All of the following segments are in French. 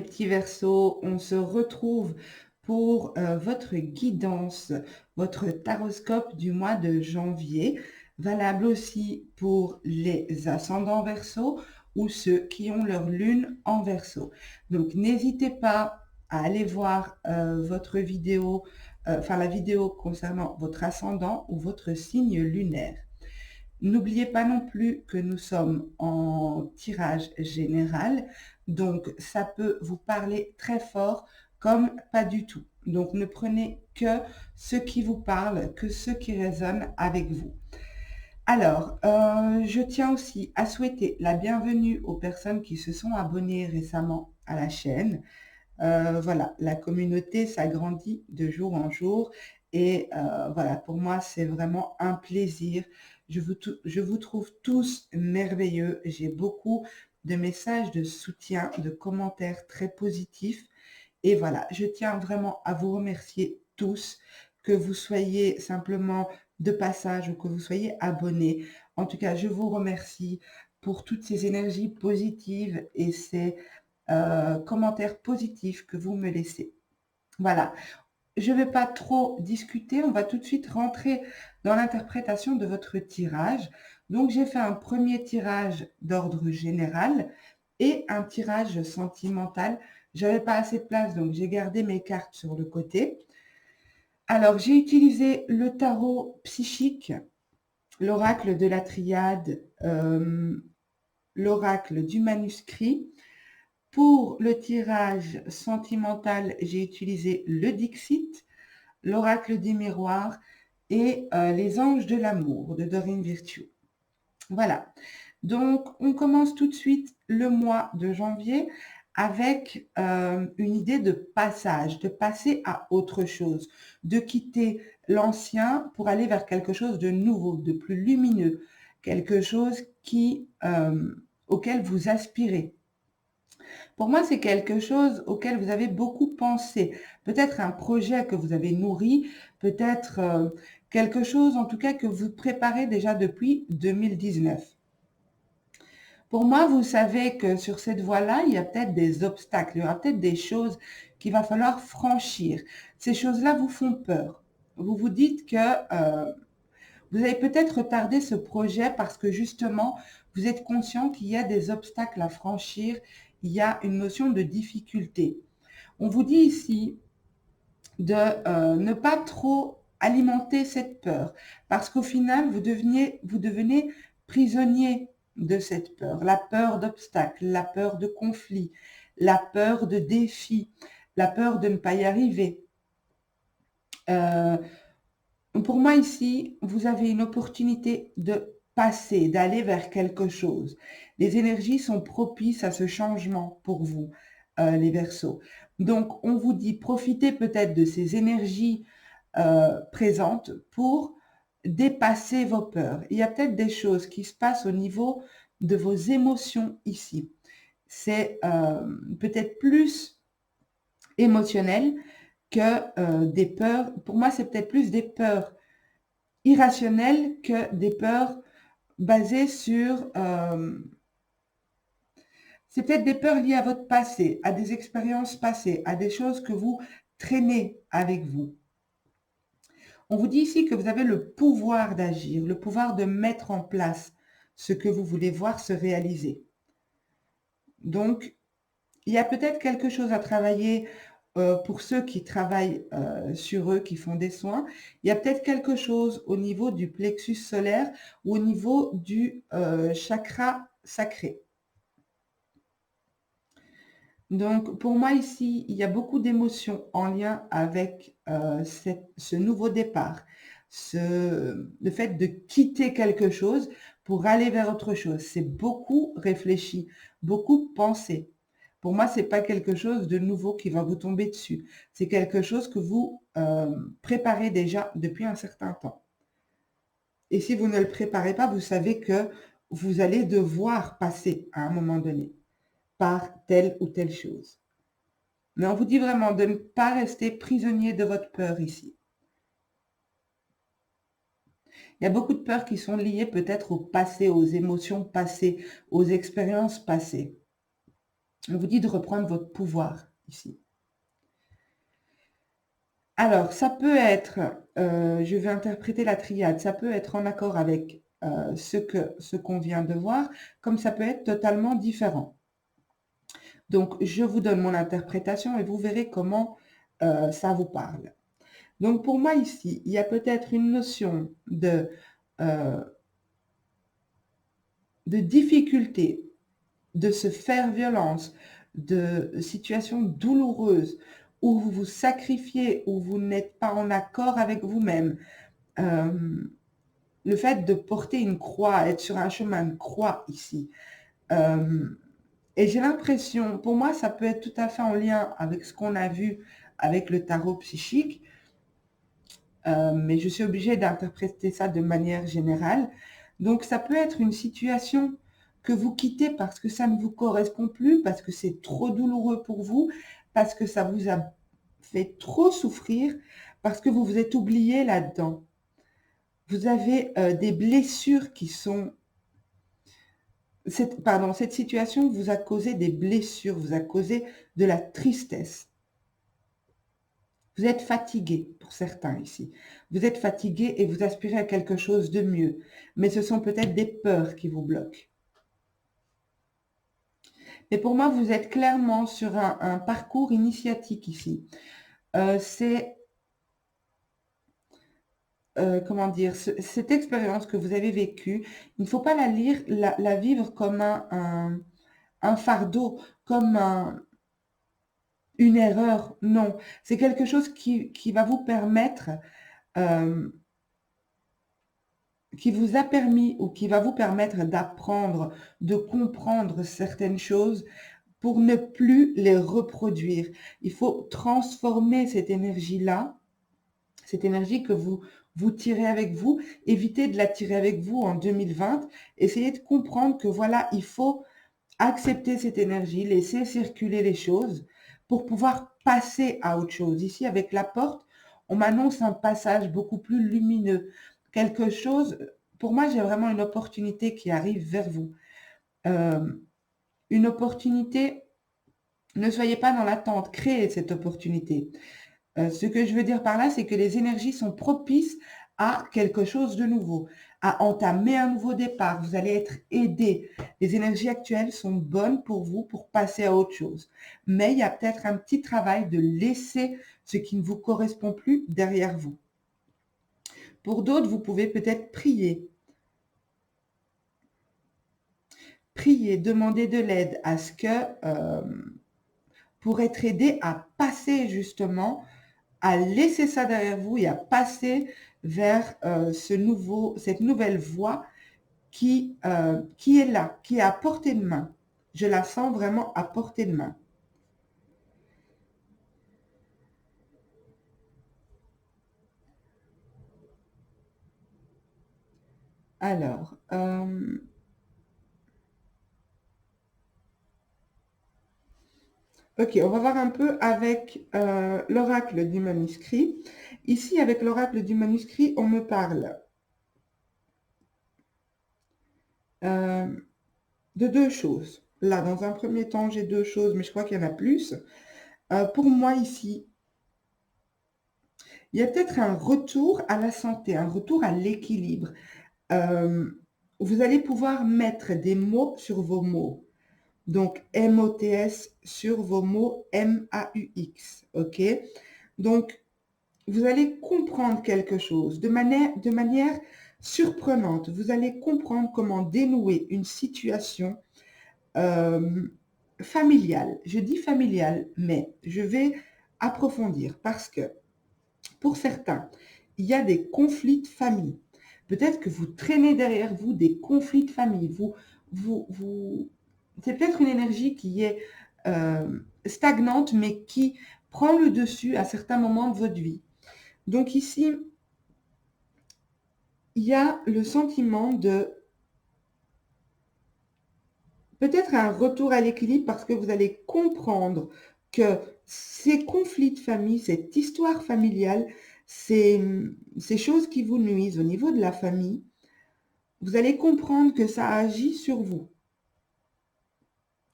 petits Verseaux, on se retrouve pour votre guidance, votre taroscope du mois de janvier, valable aussi pour les ascendants Verseaux ou ceux qui ont leur lune en Verseau. Donc n'hésitez pas à aller voir votre vidéo, la vidéo concernant votre ascendant ou votre signe lunaire. N'oubliez pas non plus que nous sommes en tirage général, donc ça peut vous parler très fort comme pas du tout. Donc ne prenez que ce qui vous parle, que ce qui résonne avec vous. Alors, je tiens aussi à souhaiter la bienvenue aux personnes qui se sont abonnées récemment à la chaîne. Voilà, la communauté s'agrandit de jour en jour et voilà, pour moi, c'est vraiment un plaisir. Je vous trouve tous merveilleux. J'ai beaucoup de messages de soutien, de commentaires très positifs et voilà, je tiens vraiment à vous remercier tous, que vous soyez simplement de passage ou que vous soyez abonnés. En tout cas, je vous remercie pour toutes ces énergies positives et ces commentaires positifs que vous me laissez. Voilà, je ne vais pas trop discuter, on va tout de suite rentrer dans l'interprétation de votre tirage. Donc, j'ai fait un premier tirage d'ordre général et un tirage sentimental. Je n'avais pas assez de place, donc j'ai gardé mes cartes sur le côté. Alors, j'ai utilisé le tarot psychique, l'oracle de la triade, l'oracle du manuscrit. Pour le tirage sentimental, j'ai utilisé le Dixit, l'oracle des miroirs et les anges de l'amour de Doreen Virtue. Voilà. Donc, on commence tout de suite le mois de janvier avec une idée de passage, de passer à autre chose, de quitter l'ancien pour aller vers quelque chose de nouveau, de plus lumineux, quelque chose auquel vous aspirez. Pour moi, c'est quelque chose auquel vous avez beaucoup pensé. Peut-être un projet que vous avez nourri, peut-être quelque chose en tout cas que vous préparez déjà depuis 2019. Pour moi, vous savez que sur cette voie-là, il y a peut-être des obstacles, il y aura peut-être des choses qu'il va falloir franchir. Ces choses-là vous font peur. Vous vous dites que vous avez peut-être retardé ce projet parce que justement, vous êtes conscient qu'il y a des obstacles à franchir, il y a une notion de difficulté. On vous dit ici de ne pas trop alimenter cette peur parce qu'au final, vous devenez prisonnier de cette peur, la peur d'obstacles, la peur de conflits, la peur de défis, la peur de ne pas y arriver. Pour moi ici, vous avez une opportunité de passer, d'aller vers quelque chose. Les énergies sont propices à ce changement pour vous, les Verseaux. Donc, on vous dit, profitez peut-être de ces énergies présentes pour dépasser vos peurs. Il y a peut-être des choses qui se passent au niveau de vos émotions ici. C'est peut-être plus émotionnel que des peurs. Pour moi, c'est peut-être plus des peurs irrationnelles que des peurs basées sur... c'est peut-être des peurs liées à votre passé, à des expériences passées, à des choses que vous traînez avec vous. On vous dit ici que vous avez le pouvoir d'agir, le pouvoir de mettre en place ce que vous voulez voir se réaliser. Donc, il y a peut-être quelque chose à travailler pour ceux qui travaillent sur eux, qui font des soins. Il y a peut-être quelque chose au niveau du plexus solaire ou au niveau du chakra sacré. Donc, pour moi ici, il y a beaucoup d'émotions en lien avec ce nouveau départ, le fait de quitter quelque chose pour aller vers autre chose. C'est beaucoup réfléchi, beaucoup pensé. Pour moi, c'est pas quelque chose de nouveau qui va vous tomber dessus. C'est quelque chose que vous préparez déjà depuis un certain temps. Et si vous ne le préparez pas, vous savez que vous allez devoir passer à un moment donné par telle ou telle chose. Mais on vous dit vraiment de ne pas rester prisonnier de votre peur ici. Il y a beaucoup de peurs qui sont liées peut-être au passé, aux émotions passées, aux expériences passées. On vous dit de reprendre votre pouvoir ici. Alors, ça peut être, je vais interpréter la triade, ça peut être en accord avec ce qu'on vient de voir, comme ça peut être totalement différent. Donc, je vous donne mon interprétation et vous verrez comment ça vous parle. Donc, pour moi ici, il y a peut-être une notion euh, de difficulté, de se faire violence, de situations douloureuses où vous vous sacrifiez, où vous n'êtes pas en accord avec vous-même. Le fait de porter une croix, être sur un chemin de croix ici. Et j'ai l'impression, pour moi, ça peut être tout à fait en lien avec ce qu'on a vu avec le tarot psychique, mais je suis obligée d'interpréter ça de manière générale. Donc, ça peut être une situation que vous quittez parce que ça ne vous correspond plus, parce que c'est trop douloureux pour vous, parce que ça vous a fait trop souffrir, parce que vous vous êtes oublié là-dedans. Vous avez des blessures qui sont... cette situation vous a causé des blessures, vous a causé de la tristesse. Vous êtes fatigué, pour certains ici. Vous êtes fatigué et vous aspirez à quelque chose de mieux. Mais ce sont peut-être des peurs qui vous bloquent. Mais pour moi, vous êtes clairement sur un parcours initiatique ici. C'est, comment dire, cette expérience que vous avez vécue, il ne faut pas la lire, la vivre comme un fardeau, comme une erreur. Non, c'est quelque chose qui va vous permettre... qui vous a permis ou qui va vous permettre d'apprendre, de comprendre certaines choses pour ne plus les reproduire. Il faut transformer cette énergie-là, cette énergie que vous tirez avec vous, évitez de la tirer avec vous en 2020, essayez de comprendre que voilà, il faut accepter cette énergie, laisser circuler les choses pour pouvoir passer à autre chose. Ici, avec la porte, on m'annonce un passage beaucoup plus lumineux. Quelque chose, pour moi, j'ai vraiment une opportunité qui arrive vers vous. Une opportunité, ne soyez pas dans l'attente, créez cette opportunité. Ce que je veux dire par là, c'est que les énergies sont propices à quelque chose de nouveau, à entamer un nouveau départ. Vous allez être aidé. Les énergies actuelles sont bonnes pour vous pour passer à autre chose. Mais il y a peut-être un petit travail de laisser ce qui ne vous correspond plus derrière vous. Pour d'autres, vous pouvez peut-être prier. Prier, demander de l'aide à ce que, pour être aidé à passer justement, à laisser ça derrière vous et à passer vers cette nouvelle voie qui est là, qui est à portée de main. Je la sens vraiment à portée de main. Alors, ok, on va voir un peu avec l'oracle du manuscrit. Ici, avec l'oracle du manuscrit, on me parle de deux choses. Là, dans un premier temps, j'ai deux choses, mais je crois qu'il y en a plus. Pour moi, ici, il y a peut-être un retour à la santé, un retour à l'équilibre. Vous allez pouvoir mettre des mots sur vos mots. Donc, M-O-T-S sur vos mots M-A-U-X. OK? Donc, vous allez comprendre quelque chose de manière surprenante. Vous allez comprendre comment dénouer une situation familiale. Je dis familiale, mais je vais approfondir parce que pour certains, il y a des conflits de famille. Peut-être que vous traînez derrière vous des conflits de famille. C'est peut-être une énergie qui est stagnante, mais qui prend le dessus à certains moments de votre vie. Donc ici, il y a le sentiment de peut-être un retour à l'équilibre parce que vous allez comprendre que ces conflits de famille, cette histoire familiale, ces choses qui vous nuisent au niveau de la famille, vous allez comprendre que ça agit sur vous.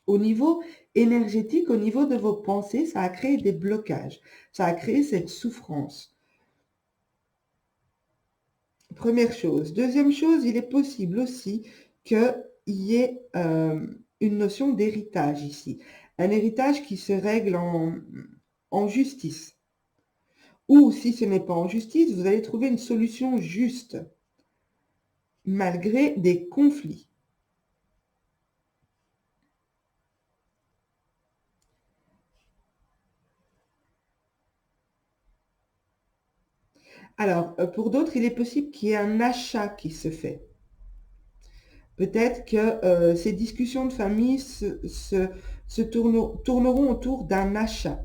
Au niveau énergétique, au niveau de vos pensées, ça a créé des blocages. Ça a créé cette souffrance. Première chose. Deuxième chose, il est possible aussi qu'il y ait une notion d'héritage ici. Un héritage qui se règle en justice. Ou si ce n'est pas en justice, vous allez trouver une solution juste, malgré des conflits. Alors, pour d'autres, il est possible qu'il y ait un achat qui se fait. Peut-être que ces discussions de famille se tourneront autour d'un achat,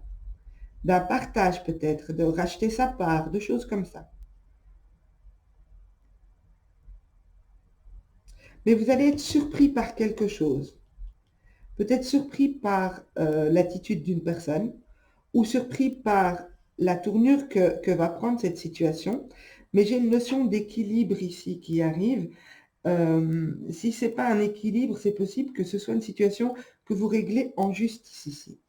d'un partage peut-être, de racheter sa part, de choses comme ça. Mais vous allez être surpris par quelque chose. Peut-être surpris par l'attitude d'une personne ou surpris par la tournure que va prendre cette situation. Mais j'ai une notion d'équilibre ici qui arrive. Si ce n'est pas un équilibre, c'est possible que ce soit une situation que vous réglez en justice ici.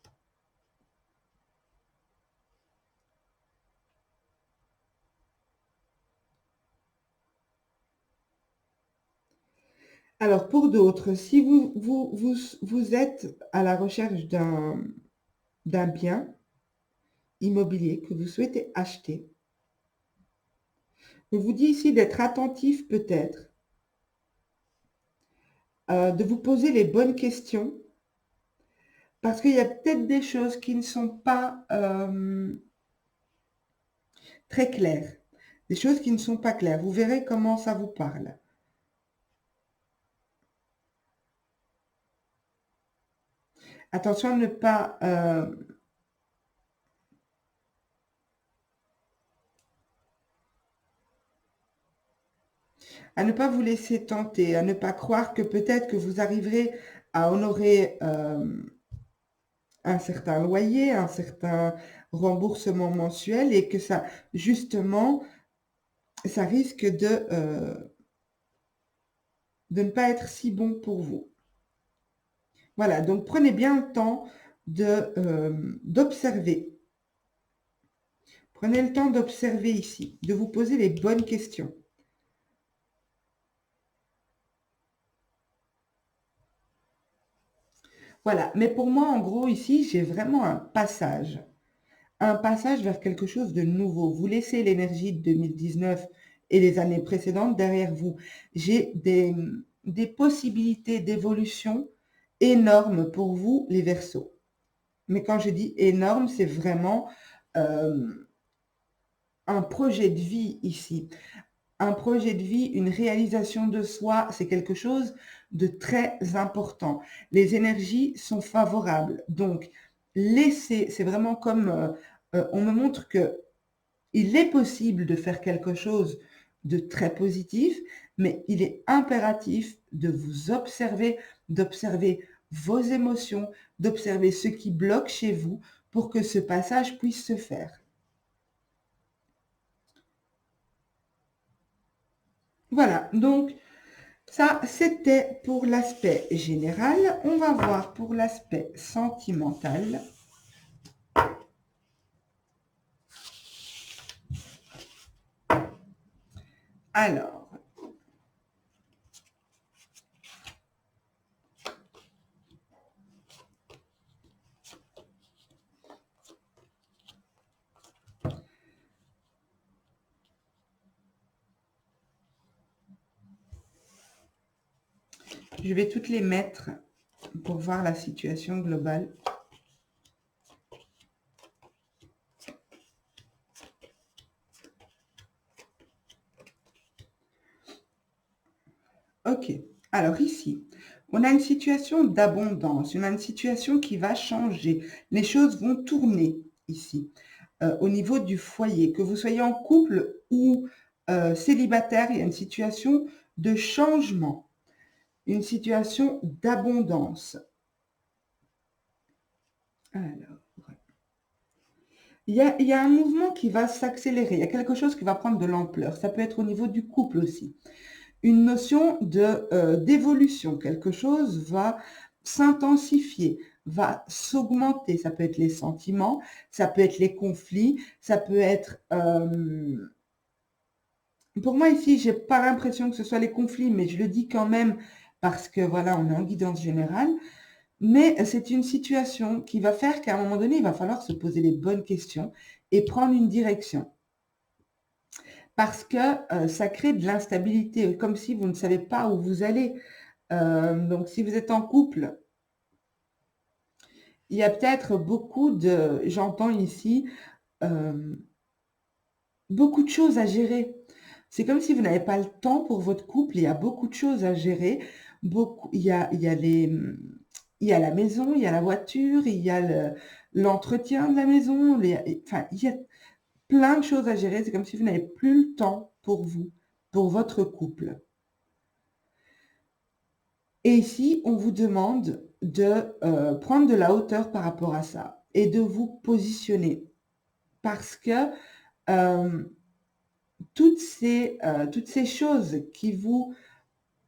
Alors, pour d'autres, si vous êtes à la recherche d'un bien immobilier que vous souhaitez acheter, on vous dit ici d'être attentif peut-être, de vous poser les bonnes questions, parce qu'il y a peut-être des choses qui ne sont pas très claires, des choses qui ne sont pas claires. Vous verrez comment ça vous parle. Attention à ne pas vous laisser tenter, à ne pas croire que peut-être que vous arriverez à honorer un certain loyer, un certain remboursement mensuel et que ça, justement, ça risque de ne pas être si bon pour vous. Voilà, donc prenez bien le temps d'observer. Prenez le temps d'observer ici, de vous poser les bonnes questions. Voilà, mais pour moi, en gros, ici, j'ai vraiment un passage. Un passage vers quelque chose de nouveau. Vous laissez l'énergie de 2019 et les années précédentes derrière vous. J'ai des possibilités d'évolution énormes pour vous, les Verseaux. Mais quand je dis énorme, c'est vraiment un projet de vie ici. Un projet de vie, une réalisation de soi, c'est quelque chose de très important. Les énergies sont favorables. Donc, laissez, c'est vraiment comme on me montre que il est possible de faire quelque chose de très positif, mais il est impératif de vous observer, d'observer vos émotions, d'observer ce qui bloque chez vous pour que ce passage puisse se faire. Voilà, donc ça, c'était pour l'aspect général. On va voir pour l'aspect sentimental. Alors, je vais toutes les mettre pour voir la situation globale. Ok, alors ici, on a une situation d'abondance, on a une situation qui va changer. Les choses vont tourner ici, au niveau du foyer. Que vous soyez en couple ou célibataire, il y a une situation de changement, une situation d'abondance. Alors, il y a un mouvement qui va s'accélérer, il y a quelque chose qui va prendre de l'ampleur. Ça peut être au niveau du couple aussi. Une notion d'évolution. Quelque chose va s'intensifier, va s'augmenter. Ça peut être les sentiments, ça peut être les conflits, ça peut être... pour moi ici, j'ai pas l'impression que ce soit les conflits, mais je le dis quand même parce que voilà, on est en guidance générale. Mais c'est une situation qui va faire qu'à un moment donné, il va falloir se poser les bonnes questions et prendre une direction. Parce que ça crée de l'instabilité, comme si vous ne savez pas où vous allez. Donc, si vous êtes en couple, il y a peut-être beaucoup de, j'entends ici, euh, beaucoup de choses à gérer. C'est comme si vous n'avez pas le temps pour votre couple. Il y a beaucoup de choses à gérer. Beaucoup, il y a la maison, il y a la voiture, il y a l'entretien de la maison. Enfin, il y a plein de choses à gérer. C'est comme si vous n'avez plus le temps pour vous, pour votre couple. Et ici, on vous demande de prendre de la hauteur par rapport à ça et de vous positionner. Parce que euh, toutes ces choses qui vous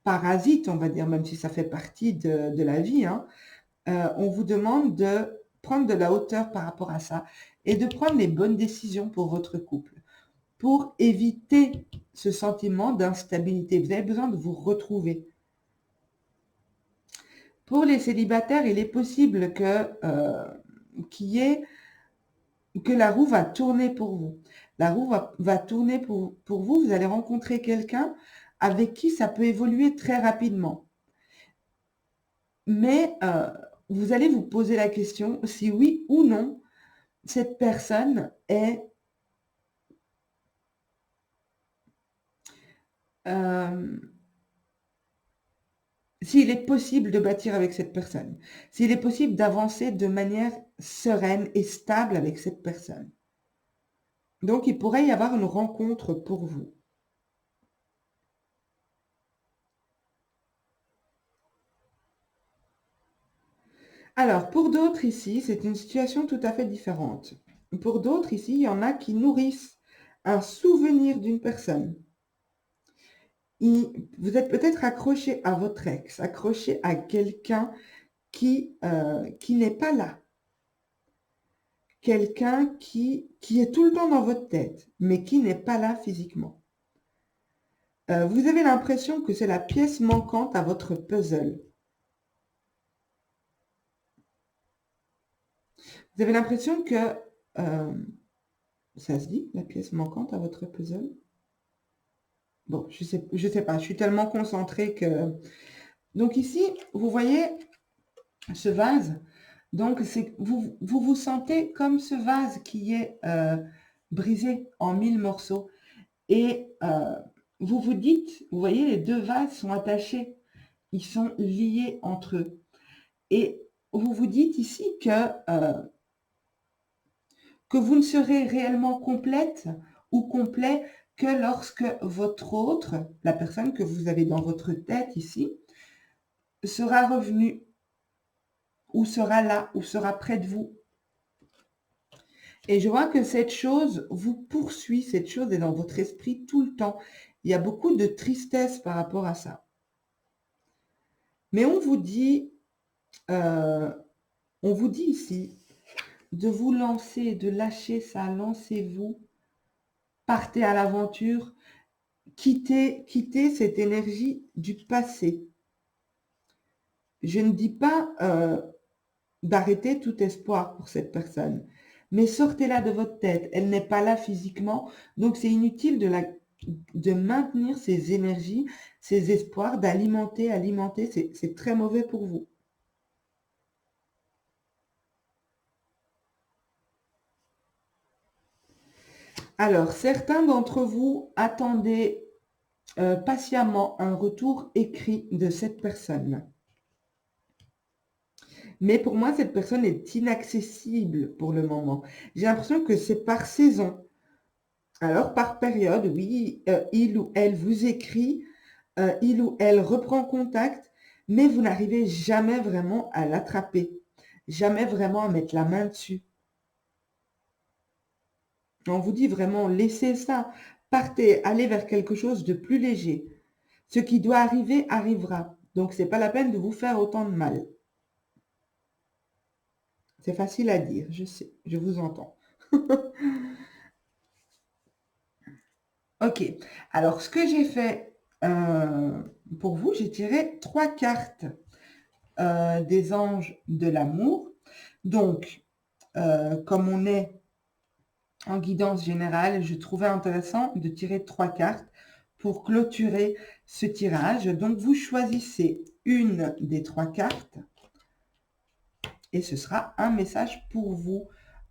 parasitent, on va dire, même si ça fait partie de la vie, hein, on vous demande de prendre de la hauteur par rapport à ça et de prendre les bonnes décisions pour votre couple, pour éviter ce sentiment d'instabilité. Vous avez besoin de vous retrouver. Pour les célibataires, il est possible qu'il y ait que la roue va tourner pour vous. La roue va tourner pour vous. Vous allez rencontrer quelqu'un avec qui ça peut évoluer très rapidement. Mais vous allez vous poser la question si oui ou non cette personne est s'il est possible de bâtir avec cette personne, s'il est possible d'avancer de manière sereine et stable avec cette personne. Donc, il pourrait y avoir une rencontre pour vous. Alors, pour d'autres ici, c'est une situation tout à fait différente. Pour d'autres ici, il y en a qui nourrissent un souvenir d'une personne. Vous êtes peut-être accroché à votre ex, accroché à quelqu'un qui n'est pas là. Quelqu'un qui est tout le temps dans votre tête, mais qui n'est pas là physiquement. Vous avez l'impression que c'est la pièce manquante à votre puzzle. Vous avez l'impression que... ça se dit, la pièce manquante à votre puzzle? Bon, je sais pas, je suis tellement concentrée que... Donc ici, vous voyez ce vase. Donc, vous sentez comme ce vase qui est brisé en 1000 morceaux. Et vous vous dites, vous voyez, les deux vases sont attachés. Ils sont liés entre eux. Et vous vous dites ici que vous ne serez réellement complète ou complet que lorsque votre autre, la personne que vous avez dans votre tête ici, sera revenue ou sera là ou sera près de vous. Et je vois que cette chose vous poursuit, cette chose est dans votre esprit tout le temps. Il y a beaucoup de tristesse par rapport à ça. Mais euh, on vous dit ici de vous lancer, de lâcher ça, lancez-vous, partez à l'aventure, quittez cette énergie du passé. Je ne dis pas d'arrêter tout espoir pour cette personne, mais sortez-la de votre tête. Elle n'est pas là physiquement, donc c'est inutile de maintenir ces énergies, ces espoirs, alimenter, c'est très mauvais pour vous. Alors, certains d'entre vous attendaient patiemment un retour écrit de cette personne. Mais pour moi, cette personne est inaccessible pour le moment. J'ai l'impression que c'est par saison. Alors, par période, oui, il ou elle vous écrit, il ou elle reprend contact, mais vous n'arrivez jamais vraiment à l'attraper, jamais vraiment à mettre la main dessus. On vous dit vraiment, laissez ça, partez, allez vers quelque chose de plus léger. Ce qui doit arriver, arrivera. Donc, ce n'est pas la peine de vous faire autant de mal. C'est facile à dire, je sais, je vous entends. Ok, alors ce que j'ai fait pour vous, j'ai tiré 3 cartes des anges de l'amour. Donc, comme on est en guidance générale, je trouvais intéressant de tirer 3 cartes pour clôturer ce tirage. Donc, vous choisissez une des 3 cartes et ce sera un message pour vous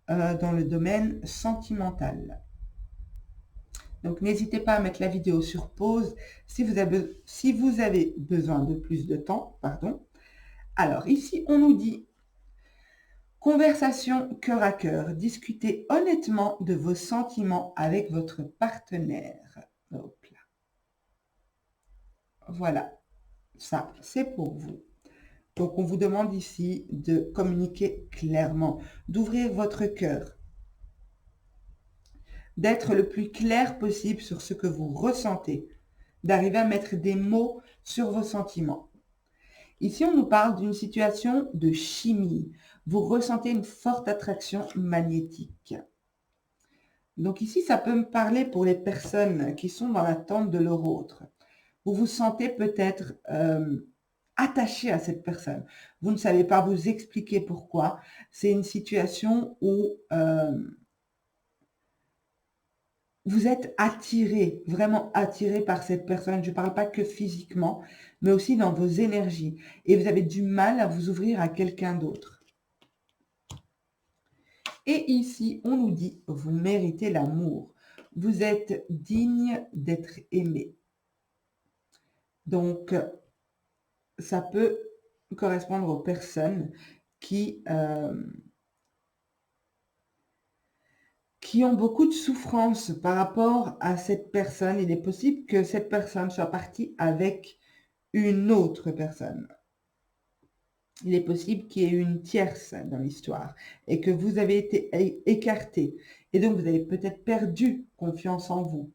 dans le domaine sentimental. Donc, n'hésitez pas à mettre la vidéo sur pause si vous avez besoin de plus de temps. Pardon. Alors, ici, on nous dit conversation cœur à cœur. Discutez honnêtement de vos sentiments avec votre partenaire. Hop là. Voilà, ça, c'est pour vous. Donc, on vous demande ici de communiquer clairement, d'ouvrir votre cœur, d'être le plus clair possible sur ce que vous ressentez, d'arriver à mettre des mots sur vos sentiments. Ici, on nous parle d'une situation de chimie. Vous ressentez une forte attraction magnétique. Donc ici, ça peut me parler pour les personnes qui sont dans l'attente de leur autre. Vous vous sentez peut-être attaché à cette personne. Vous ne savez pas vous expliquer pourquoi. C'est une situation où vous êtes attiré, vraiment attiré par cette personne. Je ne parle pas que physiquement, mais aussi dans vos énergies. Et vous avez du mal à vous ouvrir à quelqu'un d'autre. Et ici, on nous dit, vous méritez l'amour. Vous êtes digne d'être aimé. Donc, ça peut correspondre aux personnes qui ont beaucoup de souffrance par rapport à cette personne. Il est possible que cette personne soit partie avec une autre personne. Il est possible qu'il y ait une tierce dans l'histoire et que vous avez été écarté. Et donc, vous avez peut-être perdu confiance en vous.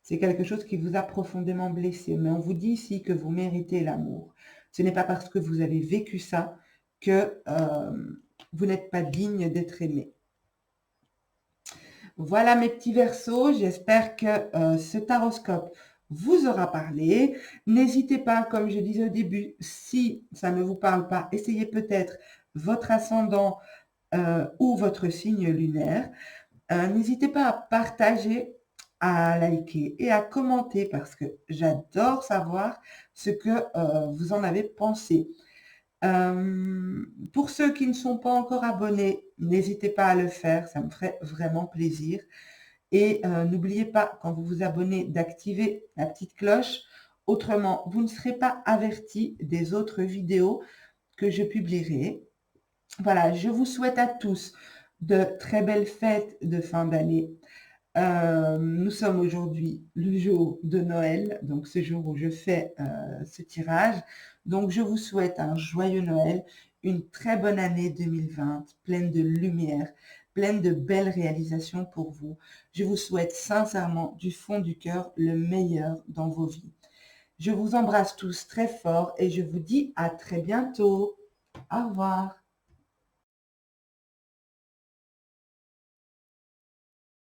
C'est quelque chose qui vous a profondément blessé. Mais on vous dit ici que vous méritez l'amour. Ce n'est pas parce que vous avez vécu ça que vous n'êtes pas digne d'être aimé. Voilà mes petits Verseaux, j'espère que ce taroscope vous aura parlé. N'hésitez pas, comme je disais au début, si ça ne vous parle pas, essayez peut-être votre ascendant ou votre signe lunaire. N'hésitez pas à partager, à liker et à commenter parce que j'adore savoir ce que vous en avez pensé. Pour ceux qui ne sont pas encore abonnés, n'hésitez pas à le faire, ça me ferait vraiment plaisir. Et n'oubliez pas, quand vous vous abonnez, d'activer la petite cloche. Autrement, vous ne serez pas averti des autres vidéos que je publierai. Voilà, je vous souhaite à tous de très belles fêtes de fin d'année. Nous sommes aujourd'hui le jour de Noël, donc ce jour où je fais ce tirage. Donc, je vous souhaite un joyeux Noël, une très bonne année 2020, pleine de lumière, pleine de belles réalisations pour vous. Je vous souhaite sincèrement, du fond du cœur, le meilleur dans vos vies. Je vous embrasse tous très fort et je vous dis à très bientôt. Au revoir.